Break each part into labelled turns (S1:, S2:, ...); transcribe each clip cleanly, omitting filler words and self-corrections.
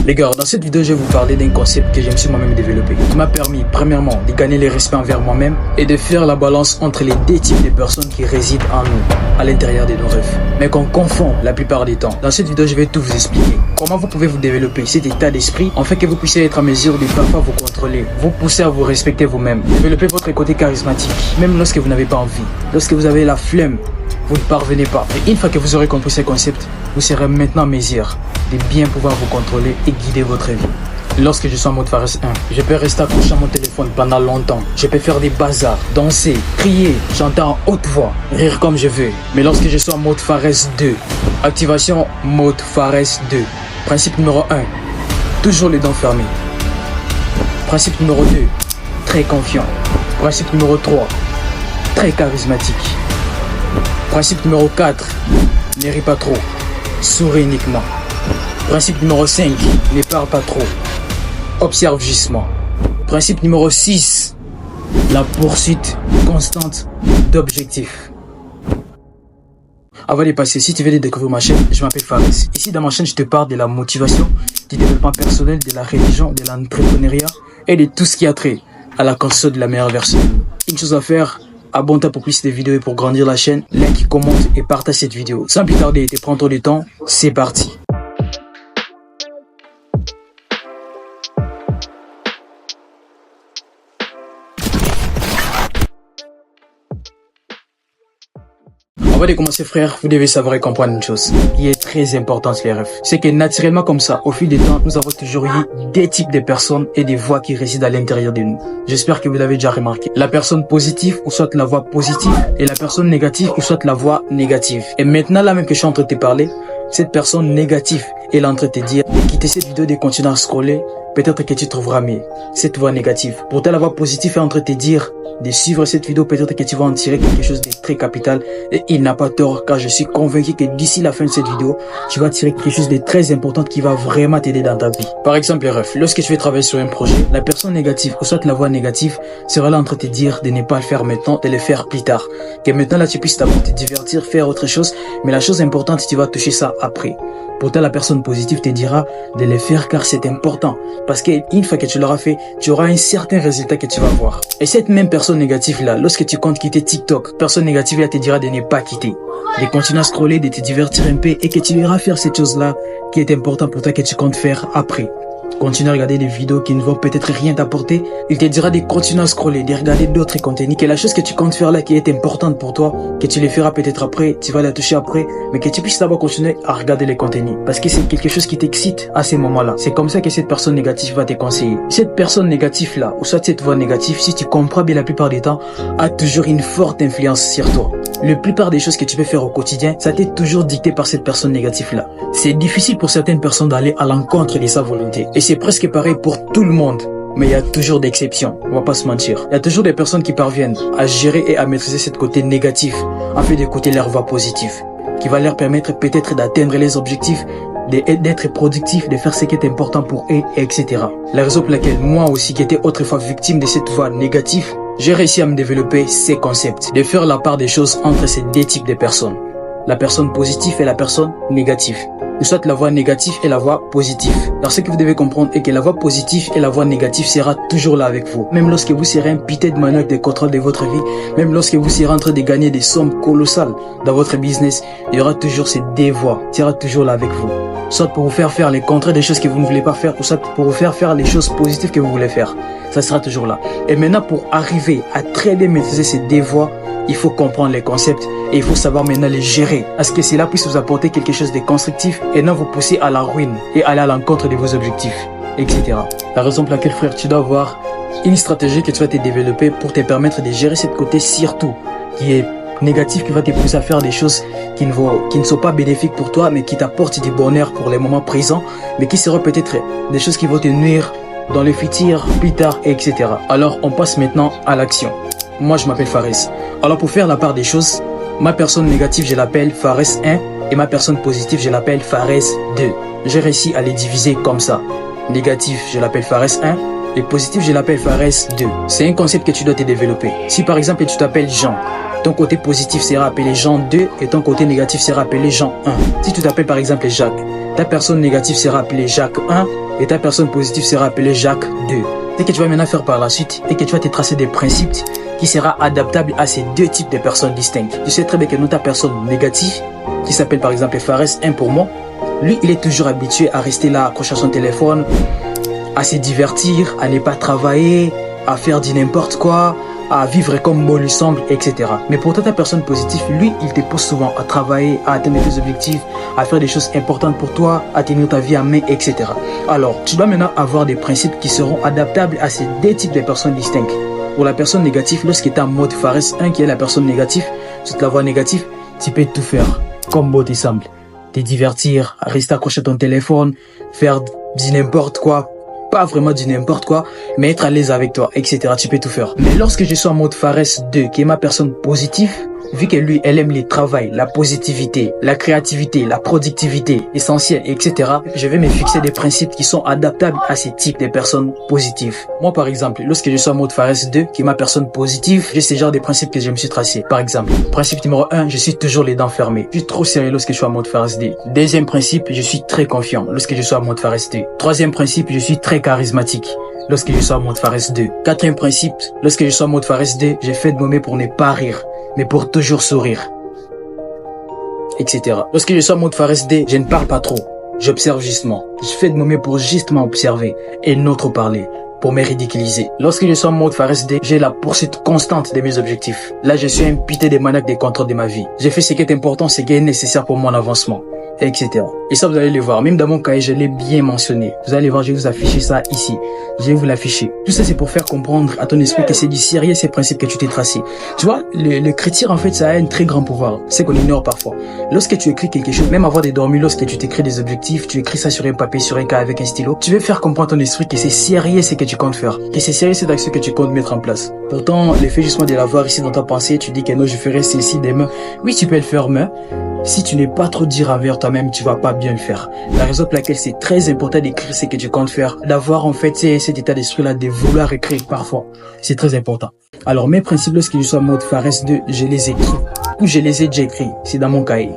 S1: Les gars, dans cette vidéo, je vais vous parler d'un concept que je me suis moi-même développé, qui m'a permis, premièrement, de gagner le respect envers moi-même et de faire la balance entre les deux types de personnes qui résident en nous, à l'intérieur de nos rêves, mais qu'on confond la plupart du temps. Dans cette vidéo, je vais tout vous expliquer. Comment vous pouvez vous développer cet état d'esprit, en fait que vous puissiez être en mesure de parfois vous contrôler, vous pousser à vous respecter vous-même, développer votre côté charismatique, même lorsque vous n'avez pas envie, lorsque vous avez la flemme, vous ne parvenez pas. Et une fois que vous aurez compris ces concepts, vous serez maintenant en mesure de bien pouvoir vous contrôler et guider votre vie. Lorsque je suis en mode Fares 1, je peux rester accroché à mon téléphone pendant longtemps. Je peux faire des bazars, danser, crier, chanter en haute voix, rire comme je veux. Mais lorsque je suis en mode Fares 2, activation mode Fares 2. Principe numéro 1, toujours les dents fermées. Principe numéro 2, très confiant. Principe numéro 3, très charismatique. Principe numéro 4, ne ris pas trop, souris uniquement. Principe numéro 5, ne parle pas trop, observe justement. Principe numéro 6, la poursuite constante d'objectifs. Avant de passer, si tu veux découvrir ma chaîne, je m'appelle Fares. Ici dans ma chaîne, je te parle de la motivation, du développement personnel, de la religion, de l'entrepreneuriat et de tout ce qui a trait à la construction de la meilleure version. Une chose à faire, abonne-toi pour plus de vidéos et pour grandir la chaîne, like, commente et partage cette vidéo. Sans plus tarder, prends trop de temps, c'est parti. Avant de commencer frère, vous devez savoir et comprendre une chose qui est très importante les rêves. C'est que naturellement comme ça, au fil du temps, nous avons toujours eu des types de personnes et des voix qui résident à l'intérieur de nous. J'espère que vous l'avez déjà remarqué. La personne positive ou soit la voix positive et la personne négative ou soit la voix négative. Et maintenant là même que je suis en train de te parler, cette personne négative est en train de te dire de quitter cette vidéo, de continuer à scroller. Peut-être que tu trouveras mieux cette voix négative. Pourtant la voix positive est en train de te dire de suivre cette vidéo, peut-être que tu vas en tirer quelque chose de très capital et il n'a pas tort car je suis convaincu que d'ici la fin de cette vidéo, tu vas tirer quelque chose de très important qui va vraiment t'aider dans ta vie. Par exemple, ref, lorsque tu veux travailler sur un projet, la personne négative ou soit la voix négative sera là en train de te dire de ne pas le faire maintenant, de le faire plus tard. Que maintenant là tu puisses d'abord te divertir, faire autre chose, mais la chose importante, tu vas toucher ça après. Pourtant la personne positive te dira de le faire car c'est important. Parce qu'une fois que tu l'auras fait, tu auras un certain résultat que tu vas voir. Et cette même personne négative là, lorsque tu comptes quitter TikTok, personne négative là te dira de ne pas quitter, de continuer à scroller, de te divertir un peu et que tu iras faire cette chose là qui est important pour toi que tu comptes faire après. Continue à regarder des vidéos qui ne vont peut-être rien t'apporter. Il te dira de continuer à scroller, de regarder d'autres contenus. Que la chose que tu comptes faire là qui est importante pour toi, que tu les feras peut-être après, tu vas la toucher après, mais que tu puisses d'abord continuer à regarder les contenus. Parce que c'est quelque chose qui t'excite à ces moments-là. C'est comme ça que cette personne négative va te conseiller. Cette personne négative là, ou soit cette voix négative, si tu comprends bien la plupart des temps, a toujours une forte influence sur toi. La plupart des choses que tu peux faire au quotidien, ça t'est toujours dicté par cette personne négative-là. C'est difficile pour certaines personnes d'aller à l'encontre de sa volonté. Et c'est presque pareil pour tout le monde. Mais il y a toujours des exceptions, on va pas se mentir. Il y a toujours des personnes qui parviennent à gérer et à maîtriser ce côté négatif, afin d'écouter leur voix positive, qui va leur permettre peut-être d'atteindre les objectifs, d'être productif, de faire ce qui est important pour eux, etc. La raison pour laquelle moi aussi, qui étais autrefois victime de cette voix négative, j'ai réussi à me développer ces concepts, de faire la part des choses entre ces deux types de personnes. La personne positive et la personne négative. Ou soit la voix négative et la voix positive. Alors ce que vous devez comprendre est que la voix positive et la voix négative sera toujours là avec vous. Même lorsque vous serez imputé de manœuvre de contrôle de votre vie, même lorsque vous serez en train de gagner des sommes colossales dans votre business, il y aura toujours ces deux voix, qui sera toujours là avec vous. Soit pour vous faire les contraires des choses que vous ne voulez pas faire, ou soit pour vous faire les choses positives que vous voulez faire. Ça sera toujours là. Et maintenant, pour arriver à très bien maîtriser ces deux voix, il faut comprendre les concepts et il faut savoir maintenant les gérer. À ce que cela puisse vous apporter quelque chose de constructif et non vous pousser à la ruine et aller à l'encontre de vos objectifs, etc. La raison pour laquelle, frère, tu dois avoir une stratégie que tu vas te développer pour te permettre de gérer ce côté surtout qui est négatif, qui va te pousser à faire des choses qui ne sont pas bénéfiques pour toi, mais qui t'apportent du bonheur pour les moments présents, mais qui seront peut-être des choses qui vont te nuire dans le futur, plus tard, etc. Alors, on passe maintenant à l'action. Moi, je m'appelle Fares. Alors, pour faire la part des choses, ma personne négative, je l'appelle Fares 1 et ma personne positive, je l'appelle Fares 2. J'ai réussi à les diviser comme ça. Négatif, je l'appelle Fares 1. Et positif, je l'appelle Fares 2. C'est un concept que tu dois te développer. Si par exemple tu t'appelles Jean, ton côté positif sera appelé Jean 2 et ton côté négatif sera appelé Jean 1. Si tu t'appelles par exemple Jacques, ta personne négative sera appelée Jacques 1 et ta personne positive sera appelée Jacques 2. Ce que tu vas maintenant faire par la suite et que tu vas te tracer des principes qui sera adaptable à ces deux types de personnes distinctes. Tu sais très bien que nous, ta personne négative, qui s'appelle par exemple Fares 1 pour moi, lui, il est toujours habitué à rester là, accroché à son téléphone, à se divertir, à ne pas travailler, à faire du n'importe quoi, à vivre comme bon lui semble, etc. Mais pourtant, ta personne positive, lui, il te pousse souvent à travailler, à atteindre tes objectifs, à faire des choses importantes pour toi, à tenir ta vie à main, etc. Alors, tu dois maintenant avoir des principes qui seront adaptables à ces deux types de personnes distinctes. Pour la personne négative, lorsqu'il est en mode Fares 1, qui est la personne négative, toute la voix négative, tu peux tout faire, comme bon te semble. Te divertir, rester accroché à ton téléphone, faire du n'importe quoi, pas vraiment du n'importe quoi, mais être à l'aise avec toi, etc. Tu peux tout faire. Mais lorsque je suis en mode Fares 2, qui est ma personne positive, vu que lui, elle aime le travail, la positivité, la créativité, la productivité essentielle, etc., je vais me fixer des principes qui sont adaptables à ces types de personnes positives. Moi, par exemple, lorsque je suis en mode Fares 2, qui est ma personne positive, j'ai ce genre de principes que je me suis tracé. Par exemple, principe numéro 1, je suis toujours les dents fermées. Je suis trop sérieux lorsque je suis en mode Fares 2. Deuxième principe, je suis très confiant lorsque je suis en mode Fares 2. Troisième principe, je suis très charismatique lorsque je suis en mode Fares 2. Quatrième principe, lorsque je suis en mode Fares 2, j'ai fait de mon mieux pour ne pas rire, mais pour toujours sourire, etc. Lorsque je suis en mode Fares 2, je ne parle pas trop, j'observe justement. Je fais de mon mieux pour justement observer et non trop parler, pour me ridiculiser. Lorsque je suis en mode Fares 2, j'ai la poursuite constante de mes objectifs. Là, je suis imputé des maniaques des contrôles de ma vie. J'ai fait ce qui est important, ce qui est nécessaire pour mon avancement, etc. Et ça, vous allez le voir. Même dans mon cahier, je l'ai bien mentionné. Vous allez voir, je vais vous afficher ça ici. Je vais vous l'afficher. Tout ça, c'est pour faire comprendre à ton esprit que c'est du sérieux ces principes que tu t'es tracé. Tu vois, l'écriture, en fait, ça a un très grand pouvoir. C'est qu'on ignore parfois. Lorsque tu écris quelque chose, même avant de dormir, lorsque tu t'écris des objectifs, tu écris ça sur un papier, sur un cahier avec un stylo, tu veux faire comprendre à ton esprit que c'est sérieux ce que tu comptes faire. Que c'est sérieux cette action que tu comptes mettre en place. Pourtant, le fait justement de l'avoir ici dans ta pensée, tu dis que non, je ferai ceci demain. Oui, tu peux le faire, mais si tu n'es pas trop dire envers toi-même, tu vas pas bien le faire. La raison pour laquelle c'est très important d'écrire ce que tu comptes faire, d'avoir en fait cet état d'esprit-là de vouloir écrire parfois. C'est très important. Alors mes principes, lorsque je suis en mode Fares 2, je les écris. Ou je les ai déjà écrits. C'est dans mon cahier.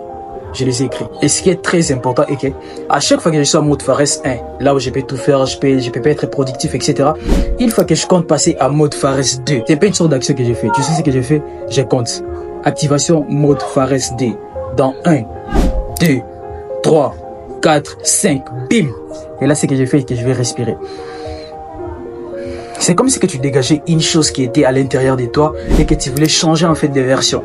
S1: Je les ai écrits. Et ce qui est très important est que à chaque fois que je suis en mode Fares 1, là où je peux tout faire, je peux pas être productif, etc. Une fois que je compte passer à mode Fares 2, c'est pas une sorte d'action que j'ai fait. Tu sais ce que j'ai fait? Je compte. Activation mode Fares 2. Dans 1, 2, 3, 4, 5, bim. Et là, c'est que j'ai fait que je vais respirer. C'est comme si que tu dégageais une chose qui était à l'intérieur de toi et que tu voulais changer en fait de version.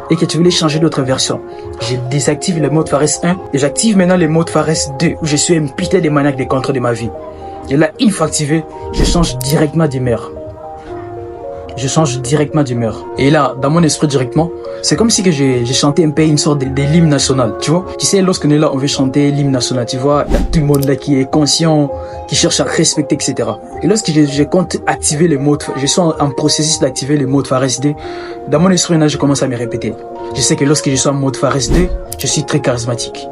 S1: Et que tu voulais changer d'autre version. Je désactive le mode Fares 1 et j'active maintenant le mode Fares 2 où je suis imputé des maniaques des contrôles de ma vie. Et là, une fois activé, je change directement d'humeur. Je change directement d'humeur. Et là, dans mon esprit directement, c'est comme si que j'ai chanté un peu une sorte de l'hymne national, tu vois. Tu sais, lorsqu'on est là, on veut chanter l'hymne national, tu vois. Il y a tout le monde là qui est conscient, qui cherche à respecter, etc. Et lorsque je compte activer le mode, je suis en processus d'activer le mode Fares 2, dans mon esprit là, je commence à me répéter. Je sais que lorsque je suis en mode Fares 2, je suis très charismatique.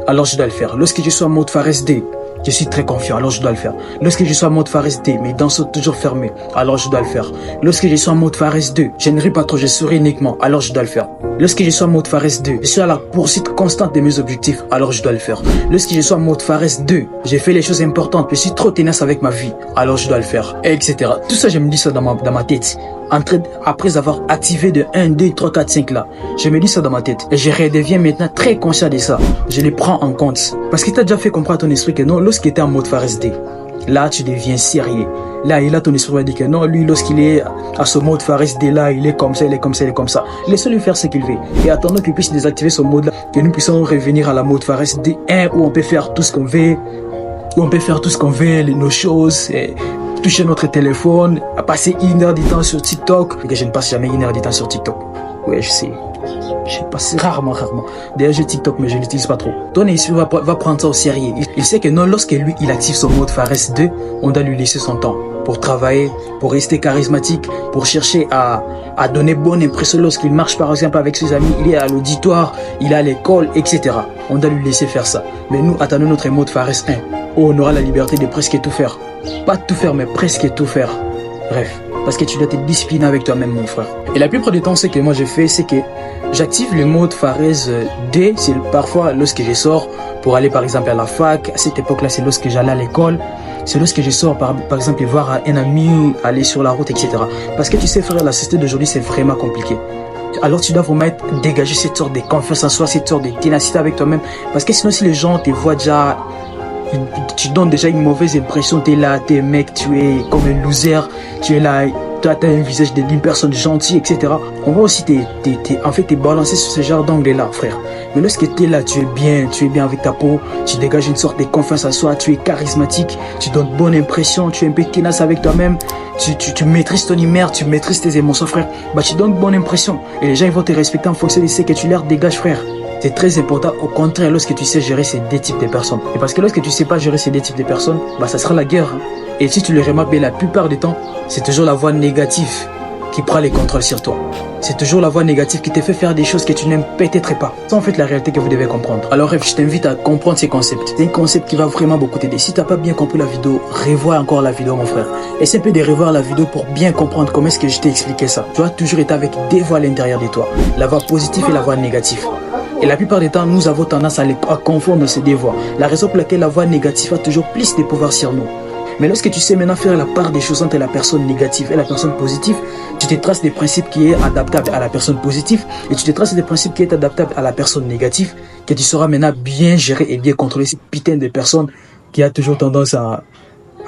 S1: Alors je dois le faire. Lorsque je suis en mode Fares 2, je suis très confiant, alors je dois le faire. Lorsque je suis en mode Fares 2, mes dents sont toujours fermées, alors je dois le faire. Lorsque je suis en mode Fares 2, je ne ris pas trop, je souris uniquement, alors je dois le faire. Lorsque je suis en mode Fares 2, je suis à la poursuite constante de mes objectifs, alors je dois le faire. Lorsque je suis en mode Fares 2, j'ai fait les choses importantes, je suis trop tenace avec ma vie, alors je dois le faire, etc. Tout ça, je me dis ça dans ma tête. Après avoir activé de 1, 2, 3, 4, 5 là, je me dis ça dans ma tête. Et je redeviens maintenant très conscient de ça. Je les prends en compte. Parce que tu as déjà fait comprendre à ton esprit que non, lorsqu'il était en mode Fares 2, là tu deviens sérieux. Là, et là ton esprit va dire que non, lui lorsqu'il est à ce mode Fares 2 là, il est comme ça, il est comme ça, il est comme ça. Laissez-le faire ce qu'il veut. Et attendons qu'il puisse désactiver ce mode là, que nous puissions revenir à la mode Fares 2 1 où on peut faire tout ce qu'on veut. Où on peut faire tout ce qu'on veut, nos choses. Toucher notre téléphone, à passer 1 heure de temps sur TikTok. Et que je ne passe jamais 1 heure de temps sur TikTok. Ouais, je sais. Je passe rarement. D'ailleurs, j'ai TikTok, mais je l'utilise pas trop. Ton esprit va prendre ça au sérieux. Il sait que non, lorsque lui, il active son mode Fares 2, on doit lui laisser son temps pour travailler, pour rester charismatique, pour chercher à donner bonne impression lorsqu'il marche par exemple avec ses amis, il est à l'auditoire, il est à l'école, etc. On doit lui laisser faire ça. Mais nous, attendons notre mode Fares 1. où on aura la liberté de presque tout faire. Pas tout faire, mais presque tout faire. Bref, parce que tu dois te discipliner avec toi-même, mon frère. Et la plupart du temps, ce que moi je fais, c'est que j'active le mode Phares D. C'est parfois lorsque je sors pour aller par exemple à la fac. À cette époque-là, c'est lorsque j'allais à l'école. C'est lorsque je sors par exemple voir un ami, aller sur la route, etc. Parce que tu sais, frère, la société d'aujourd'hui, c'est vraiment compliqué. Alors tu dois vraiment dégager cette sorte de confiance en soi, cette sorte de ténacité avec toi-même. Parce que sinon, si les gens te voient déjà, tu donnes déjà une mauvaise impression, tu es là, tu es mec, tu es comme un loser, tu es là, toi tu as un visage d'une personne gentille, etc. On va aussi te balancer sur ce genre d'angle-là, frère. Mais lorsque tu es là, tu es bien avec ta peau, tu dégages une sorte de confiance en soi, tu es charismatique, tu donnes bonne impression, tu es un peu tenace avec toi-même, tu maîtrises ton humeur, tu maîtrises tes émotions, frère. Bah tu donnes bonne impression et les gens ils vont te respecter en fonction de ce que tu leur dégages, frère. C'est très important, au contraire, lorsque tu sais gérer ces deux types de personnes. Et parce que lorsque tu sais pas gérer ces deux types de personnes, bah ça sera la guerre. Hein. Et si tu le remarques, la plupart du temps, c'est toujours la voix négative qui prend les contrôles sur toi. C'est toujours la voix négative qui te fait faire des choses que tu n'aimes peut-être pas. C'est en fait la réalité que vous devez comprendre. Alors bref, je t'invite à comprendre ces concepts. C'est un concept qui va vraiment beaucoup t'aider. Si tu n'as pas bien compris la vidéo, revois encore la vidéo, mon frère. Essaie un peu de revoir la vidéo pour bien comprendre comment est-ce que je t'ai expliqué ça. Tu as toujours été avec deux voix à l'intérieur de toi. La voix positive et la voix négative. Et la plupart du temps, nous avons tendance à confondre ces deux voix. La raison pour laquelle la voix négative a toujours plus de pouvoir sur nous. Mais lorsque tu sais maintenant faire la part des choses entre la personne négative et la personne positive, tu te traces des principes qui est adaptable à la personne positive et tu te traces des principes qui est adaptable à la personne négative, que tu sauras maintenant bien gérer et bien contrôler ces putains de personnes qui a toujours tendance à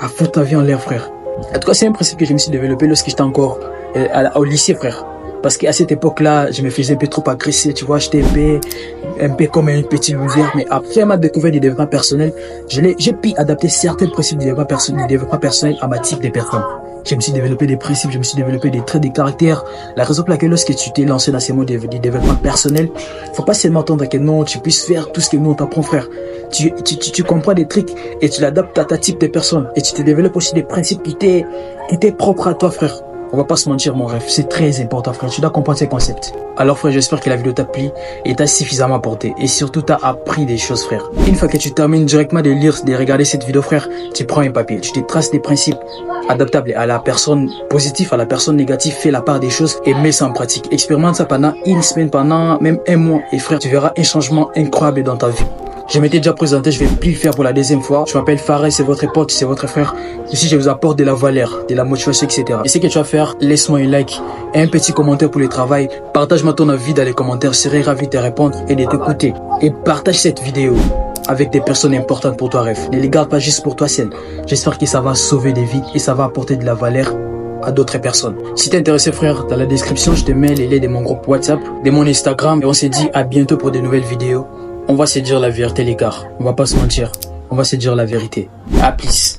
S1: foutre ta vie en l'air, frère. En tout cas, c'est un principe que je me suis développé lorsque j'étais encore au lycée, frère. Parce qu'à cette époque-là, je me faisais un peu trop agresser, tu vois, j'étais un peu comme un petit loser. Mais après ma découverte du développement personnel, j'ai pu adapter certains principes du développement personnel à ma type de personne. Je me suis développé des principes, je me suis développé des traits de caractère. La raison pour laquelle lorsque tu t'es lancé dans ces modes de développement personnel, faut pas seulement attendre que non, tu puisses faire tout ce que nous on t'apprend, frère. Tu comprends des trucs et tu l'adaptes à ta type de personne. Et tu te développes aussi des principes qui t'est propre à toi, frère. On va pas se mentir, mon rêve, c'est très important, frère. Tu dois comprendre ces concepts. Alors, frère, j'espère que la vidéo t'a plu et t'a suffisamment apporté. Et surtout, t'as appris des choses, frère. Une fois que tu termines directement de lire, de regarder cette vidéo, frère, tu prends un papier, tu te traces des principes adaptables à la personne positive, à la personne négative, fais la part des choses et mets ça en pratique. Expérimente ça pendant une semaine, pendant même un mois. Et frère, tu verras un changement incroyable dans ta vie. Je m'étais déjà présenté, je vais plus le faire pour la deuxième fois. Je m'appelle Phares, c'est votre pote, c'est votre frère. Ici, je vous apporte de la valeur, de la motivation, etc. Et ce que tu vas faire, laisse-moi un like et un petit commentaire pour le travail. Partage-moi ton avis dans les commentaires, je serai ravi de te répondre et de t'écouter. Et partage cette vidéo avec des personnes importantes pour toi, rêve. Ne les garde pas juste pour toi seul. J'espère que ça va sauver des vies et ça va apporter de la valeur à d'autres personnes. Si t'es intéressé, frère, dans la description, je te mets les liens de mon groupe WhatsApp, de mon Instagram et on se dit à bientôt pour de nouvelles vidéos. On va se dire la vérité, les gars. On va pas se mentir. On va se dire la vérité. À plus.